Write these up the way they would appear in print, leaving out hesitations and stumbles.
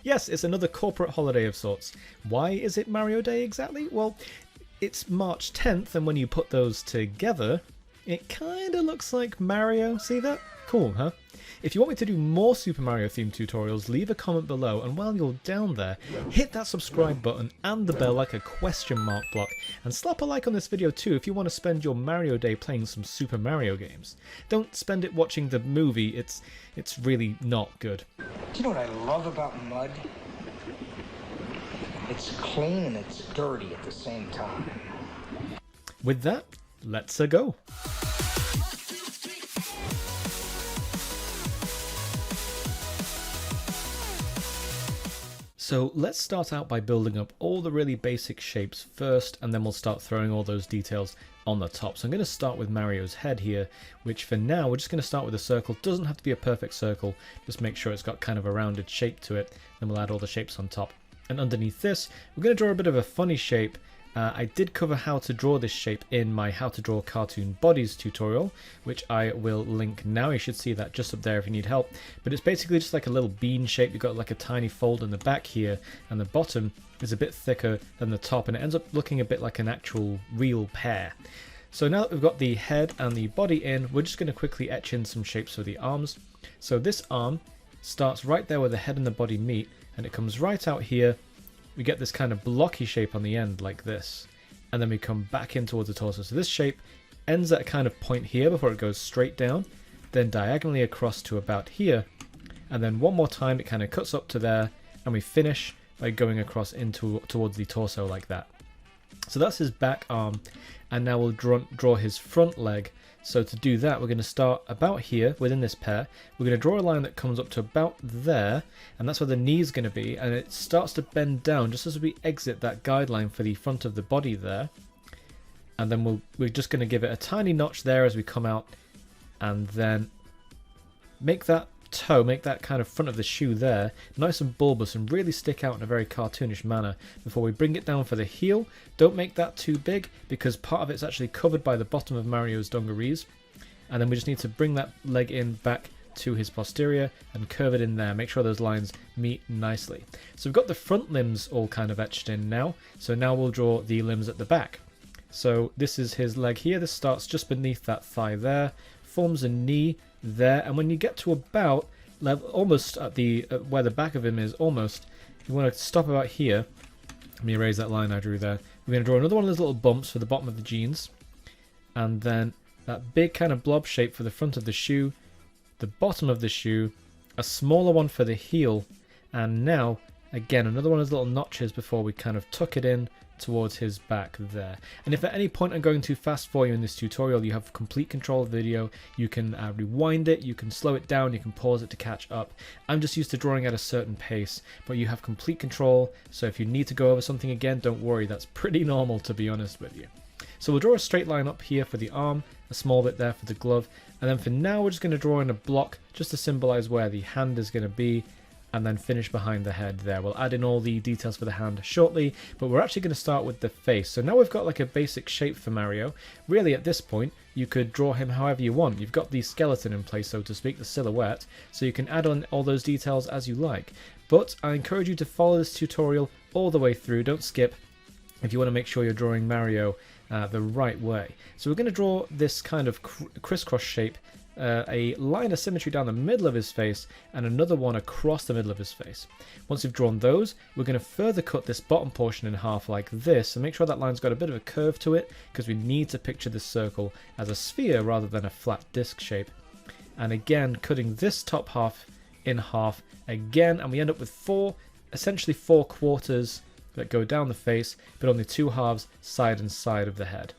Yes, it's another corporate holiday of sorts. Why is it Mario Day exactly? Well, it's March 10th, and when you put those together, it kinda looks like Mario. See that? Cool, huh? If you want me to do more Super Mario themed tutorials, leave a comment below, and while you're down there, hit that subscribe button and the bell like a question mark block, and slap a like on this video too if you want to spend your Mario Day playing some Super Mario games. Don't spend it watching the movie, it's really not good. Do you know what I love about mud? It's clean and it's dirty at the same time. With that, let's go. So let's start out by building up all the really basic shapes first, and then we'll start throwing all those details on the top. So I'm going to start with Mario's head here, which for now we're just going to start with a circle. Doesn't have to be a perfect circle, just make sure it's got kind of a rounded shape to it. Then we'll add all the shapes on top. And underneath this, we're going to draw a bit of a funny shape. I did cover how to draw this shape in my how to draw cartoon bodies tutorial, which I will link now. You should see that just up there if you need help. But it's basically just like a little bean shape. You've got like a tiny fold in the back here, and the bottom is a bit thicker than the top, and it ends up looking a bit like an actual real pear. So now that we've got the head and the body in, we're just going to quickly etch in some shapes for the arms. So this arm starts right there where the head and the body meet, and it comes right out here. We get this kind of blocky shape on the end like this, and then we come back in towards the torso. So this shape ends at a kind of point here before it goes straight down, then diagonally across to about here, and then one more time it kind of cuts up to there, and we finish by going across into towards the torso like that. So that's his back arm, and now we'll draw his front leg. So to do that, we're going to start about here within this pair. We're going to draw a line that comes up to about there, and that's where the knee is going to be, and it starts to bend down just as we exit that guideline for the front of the body there. And then we're just going to give it a tiny notch there as we come out, and then make that toe, make that kind of front of the shoe there nice and bulbous and really stick out in a very cartoonish manner before we bring it down for the heel. Don't make that too big because part of it's actually covered by the bottom of Mario's dungarees, and then we just need to bring that leg in back to his posterior and curve it in there. Make sure those lines meet nicely. So we've got the front limbs all kind of etched in now, so now we'll draw the limbs at the back. So this is his leg here. This starts just beneath that thigh there, forms a knee there, and when you get to about almost at the where the back of him is, almost, you want to stop about here. Let me erase that line I drew there. We're going to draw another one of those little bumps for the bottom of the jeans, and then that big kind of blob shape for the front of the shoe, the bottom of the shoe, a smaller one for the heel, and now again another one of those little notches before we kind of tuck it in towards his back there. And if at any point I'm going too fast for you in this tutorial, you have complete control of the video. You can rewind it, you can slow it down, you can pause it to catch up. I'm just used to drawing at a certain pace, but you have complete control, so if you need to go over something again, don't worry, that's pretty normal, to be honest with you. So we'll draw a straight line up here for the arm, a small bit there for the glove, and then for now we're just going to draw in a block just to symbolize where the hand is going to be, and then finish behind the head there. We'll add in all the details for the hand shortly, but we're actually going to start with the face. So now we've got like a basic shape for Mario. Really at this point you could draw him however you want. You've got the skeleton in place, so to speak, the silhouette, so you can add on all those details as you like. But I encourage you to follow this tutorial all the way through, don't skip, if you want to make sure you're drawing Mario the right way. So we're going to draw this kind of crisscross shape, a line of symmetry down the middle of his face and another one across the middle of his face. Once we've drawn those, we're going to further cut this bottom portion in half like this and make sure that line's got a bit of a curve to it, because we need to picture this circle as a sphere rather than a flat disc shape. And again, cutting this top half in half again, and we end up with essentially four quarters that go down the face, but only two halves side and side of the head.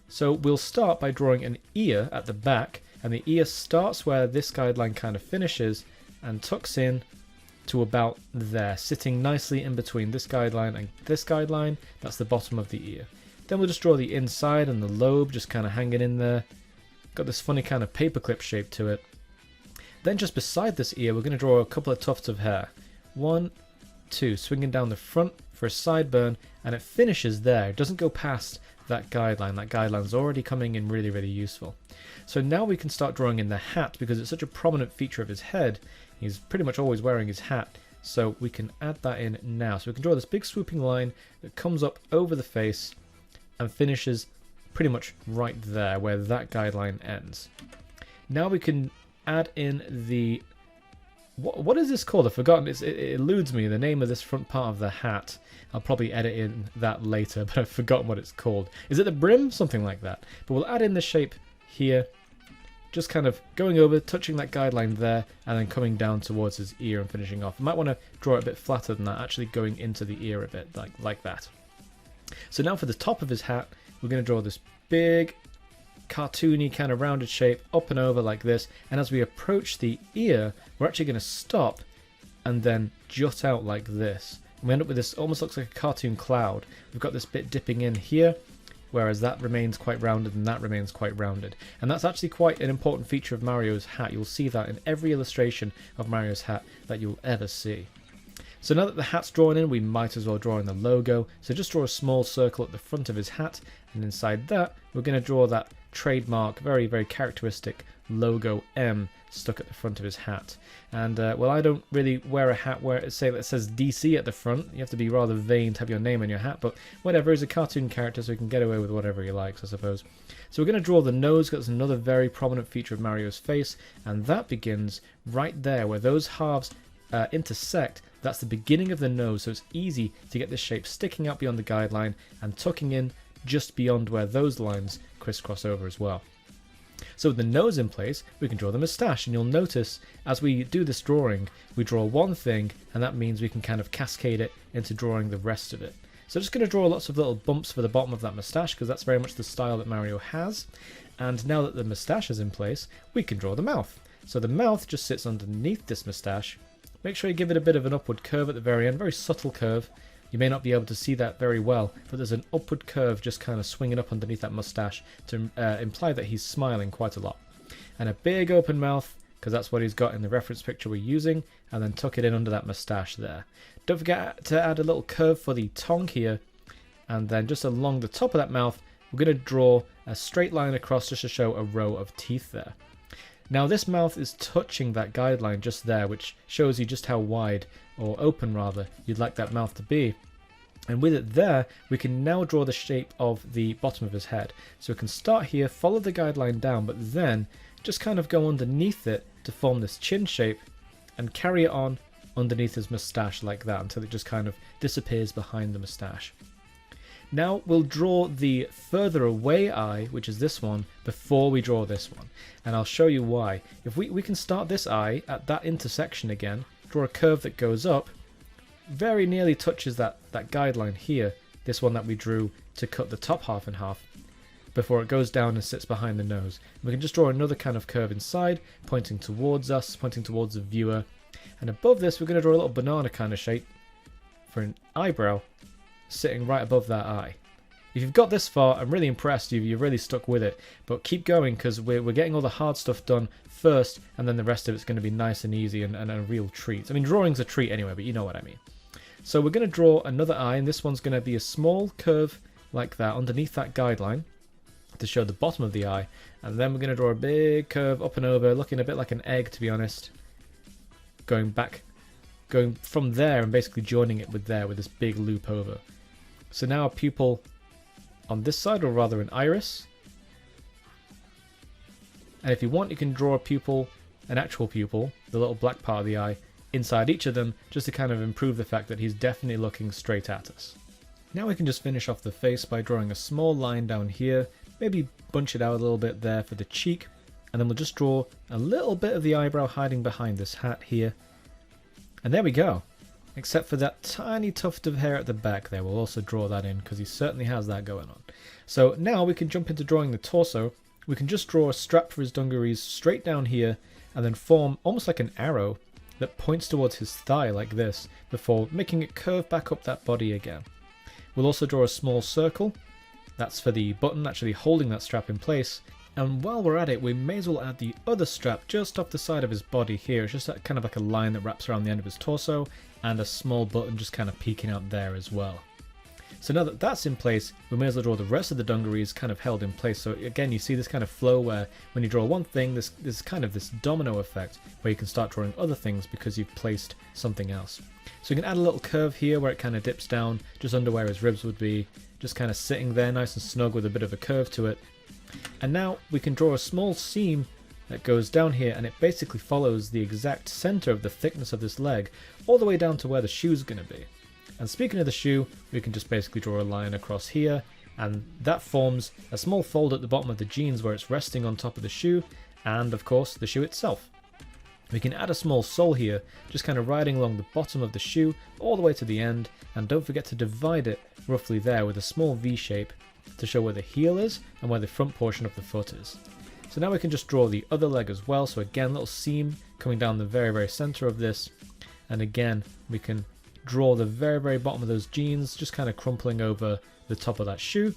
So we'll start by drawing an ear at the back, and the ear starts where this guideline kind of finishes and tucks in to about there, sitting nicely in between this guideline and this guideline. That's the bottom of the ear. Then we'll just draw the inside and the lobe just kind of hanging in there. Got this funny kind of paperclip shape to it. Then just beside this ear, we're going to draw a couple of tufts of hair. 1, 2, swinging down the front for a sideburn, and it finishes there. It doesn't go past that guideline. That guideline's already coming in really, really useful. So now we can start drawing in the hat, because it's such a prominent feature of his head. He's pretty much always wearing his hat. So we can add that in now. So we can draw this big swooping line that comes up over the face and finishes pretty much right there where that guideline ends. Now we can add in the... What is this called? I've forgotten. It eludes me, the name of this front part of the hat. I'll probably edit in that later, but I've forgotten what it's called. Is it the brim? Something like that. But we'll add in the shape here, just kind of going over, touching that guideline there, and then coming down towards his ear and finishing off. I might want to draw it a bit flatter than that, actually going into the ear a bit, like that. So now for the top of his hat, we're going to draw this big, cartoony kind of rounded shape up and over like this, and as we approach the ear, we're actually going to stop and then jut out like this. And we end up with this, almost looks like a cartoon cloud. We've got this bit dipping in here, whereas that remains quite rounded and that remains quite rounded. And that's actually quite an important feature of Mario's hat. You'll see that in every illustration of Mario's hat that you'll ever see. So now that the hat's drawn in, we might as well draw in the logo. So just draw a small circle at the front of his hat, and inside that, we're going to draw that trademark, very, very characteristic logo M stuck at the front of his hat. And well, I don't really wear a hat where that says DC at the front. You have to be rather vain to have your name on your hat, but whatever, he's a cartoon character, so he can get away with whatever he likes, I suppose. So we're going to draw the nose, because that's another very prominent feature of Mario's face, and that begins right there where those halves intersect. That's the beginning of the nose, so it's easy to get this shape sticking out beyond the guideline and tucking in just beyond where those lines crisscross over as well. So with the nose in place, we can draw the moustache, and you'll notice as we do this drawing, we draw one thing, and that means we can kind of cascade it into drawing the rest of it. So I'm just going to draw lots of little bumps for the bottom of that moustache, because that's very much the style that Mario has. And now that the moustache is in place, we can draw the mouth. So the mouth just sits underneath this moustache. Make sure you give it a bit of an upward curve at the very end, very subtle curve. You may not be able to see that very well, but there's an upward curve just kind of swinging up underneath that moustache to imply that he's smiling quite a lot. And a big open mouth, because that's what he's got in the reference picture we're using, and then tuck it in under that moustache there. Don't forget to add a little curve for the tongue here, and then just along the top of that mouth, we're going to draw a straight line across just to show a row of teeth there. Now this mouth is touching that guideline just there, which shows you just how wide, or open rather, you'd like that mouth to be. And with it there, we can now draw the shape of the bottom of his head. So we can start here, follow the guideline down, but then just kind of go underneath it to form this chin shape and carry it on underneath his moustache like that until it just kind of disappears behind the moustache. Now we'll draw the further away eye, which is this one, before we draw this one. And I'll show you why. If we can start this eye at that intersection again, draw a curve that goes up, very nearly touches that guideline here, this one that we drew to cut the top half in half, before it goes down and sits behind the nose. And we can just draw another kind of curve inside, pointing towards us, pointing towards the viewer. And above this, we're going to draw a little banana kind of shape for an eyebrow, sitting right above that eye. If you've got this far, I'm really impressed. You've really stuck with it. But keep going, because we're getting all the hard stuff done first, and then the rest of it's going to be nice and easy and a real treat. I mean, drawing's a treat anyway, but you know what I mean. So we're going to draw another eye, and this one's going to be a small curve like that underneath that guideline to show the bottom of the eye. And then we're going to draw a big curve up and over, looking a bit like an egg, to be honest. Going from there and basically joining it with this big loop over. So now a pupil on this side, or rather an iris. And if you want, you can draw a pupil, an actual pupil, the little black part of the eye, inside each of them, just to kind of improve the fact that he's definitely looking straight at us. Now we can just finish off the face by drawing a small line down here, maybe bunch it out a little bit there for the cheek, and then we'll just draw a little bit of the eyebrow hiding behind this hat here. And there we go. Except for that tiny tuft of hair at the back there, we'll also draw that in, because he certainly has that going on. So now we can jump into drawing the torso. We can just draw a strap for his dungarees straight down here, and then form almost like an arrow that points towards his thigh like this, before making it curve back up that body again. We'll also draw a small circle. That's for the button actually holding that strap in place. And while we're at it, we may as well add the other strap just off the side of his body here. It's just that kind of like a line that wraps around the end of his torso, and a small button just kind of peeking out there as well. So now that that's in place, we may as well draw the rest of the dungarees kind of held in place. So again, you see this kind of flow where when you draw one thing, there's kind of this domino effect where you can start drawing other things because you've placed something else. So you can add a little curve here where it kind of dips down just under where his ribs would be, just kind of sitting there nice and snug with a bit of a curve to it. And now we can draw a small seam that goes down here, and it basically follows the exact center of the thickness of this leg all the way down to where the shoe's going to be. And speaking of the shoe, we can just basically draw a line across here, and that forms a small fold at the bottom of the jeans where it's resting on top of the shoe, and of course the shoe itself. We can add a small sole here, just kind of riding along the bottom of the shoe all the way to the end, and don't forget to divide it roughly there with a small V shape to show where the heel is and where the front portion of the foot is. So now we can just draw the other leg as well. So again, little seam coming down the very center of this, and again we can draw the very bottom of those jeans, just kind of crumpling over the top of that shoe,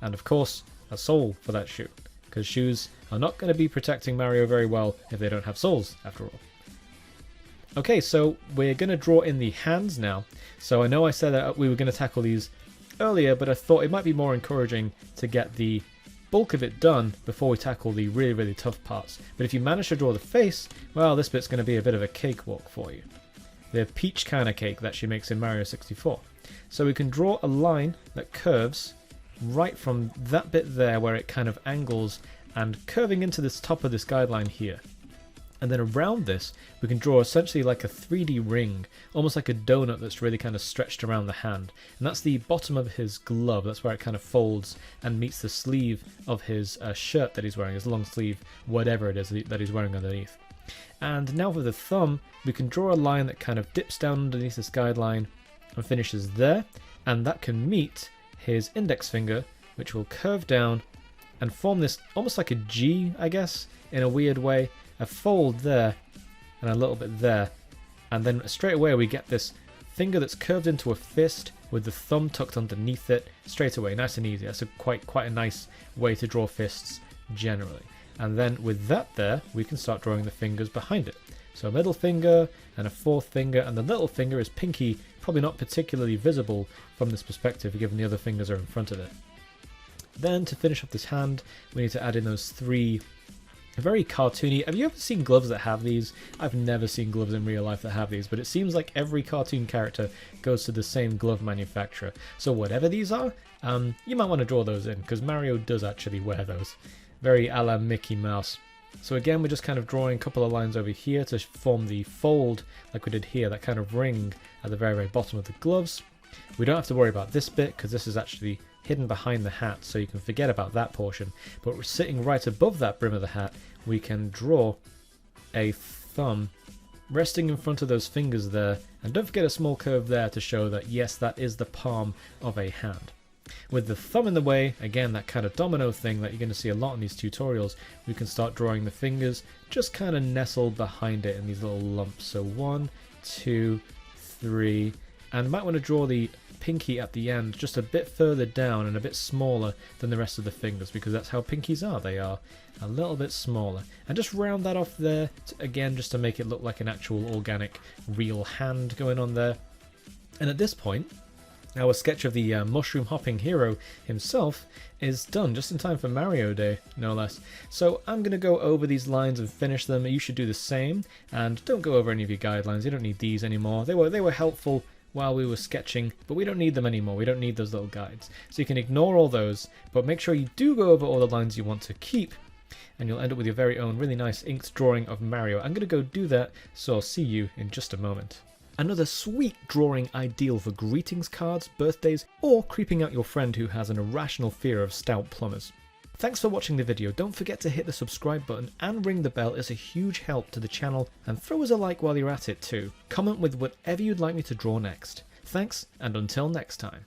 and of course a sole for that shoe, because shoes are not going to be protecting Mario very well if they don't have soles after all. Okay, so we're going to draw in the hands now. So I know I said that we were going to tackle these earlier, but I thought it might be more encouraging to get the bulk of it done before we tackle the really tough parts. But if you manage to draw the face, well, this bit's going to be a bit of a cakewalk for you. The peach kind of cake that she makes in Mario 64. So we can draw a line that curves right from that bit there where it kind of angles and curving into this top of this guideline here. And then around this, we can draw essentially like a 3D ring, almost like a donut that's really kind of stretched around the hand. And that's the bottom of his glove, that's where it kind of folds and meets the sleeve of his shirt that he's wearing, his long sleeve, whatever it is that he's wearing underneath. And now for the thumb, we can draw a line that kind of dips down underneath this guideline and finishes there. And that can meet his index finger, which will curve down and form this almost like a G, I guess, in a weird way. A fold there and a little bit there, and then straight away we get this finger that's curved into a fist with the thumb tucked underneath it straight away, nice and easy. That's quite a nice way to draw fists generally. And then with that there, we can start drawing the fingers behind it. So a middle finger and a fourth finger, and the little finger is pinky, probably not particularly visible from this perspective given the other fingers are in front of it. Then to finish off this hand, we need to add in those three very cartoony. Have you ever seen gloves that have these? I've never seen gloves in real life that have these, but it seems like every cartoon character goes to the same glove manufacturer. So whatever these are, you might want to draw those in, because Mario does actually wear those. Very a la Mickey Mouse. So again, we're just kind of drawing a couple of lines over here to form the fold like we did here, that kind of ring at the very bottom of the gloves. We don't have to worry about this bit because this is actually hidden behind the hat, so you can forget about that portion. But we're sitting right above that brim of the hat, we can draw a thumb resting in front of those fingers there, and don't forget a small curve there to show that yes, that is the palm of a hand. With the thumb in the way, again that kind of domino thing that you're going to see a lot in these tutorials, we can start drawing the fingers just kind of nestled behind it in these little lumps. So 1, 2, 3, and might want to draw the pinky at the end just a bit further down and a bit smaller than the rest of the fingers, because that's how pinkies are. They are a little bit smaller, and just round that off there again just to make it look like an actual organic real hand going on there. And at this point, our sketch of the mushroom hopping hero himself is done just in time for Mario Day, no less. So I'm going to go over these lines and finish them. You should do the same, and don't go over any of your guidelines. You don't need these anymore. They were helpful while we were sketching, but we don't need them anymore. We don't need those little guides. So you can ignore all those, but make sure you do go over all the lines you want to keep, and you'll end up with your very own really nice inked drawing of Mario. I'm going to go do that, so I'll see you in just a moment. Another sweet drawing ideal for greetings cards, birthdays, or creeping out your friend who has an irrational fear of stout plumbers. Thanks for watching the video. Don't forget to hit the subscribe button and ring the bell. It's a huge help to the channel, and throw us a like while you're at it too. Comment with whatever you'd like me to draw next. Thanks, and until next time.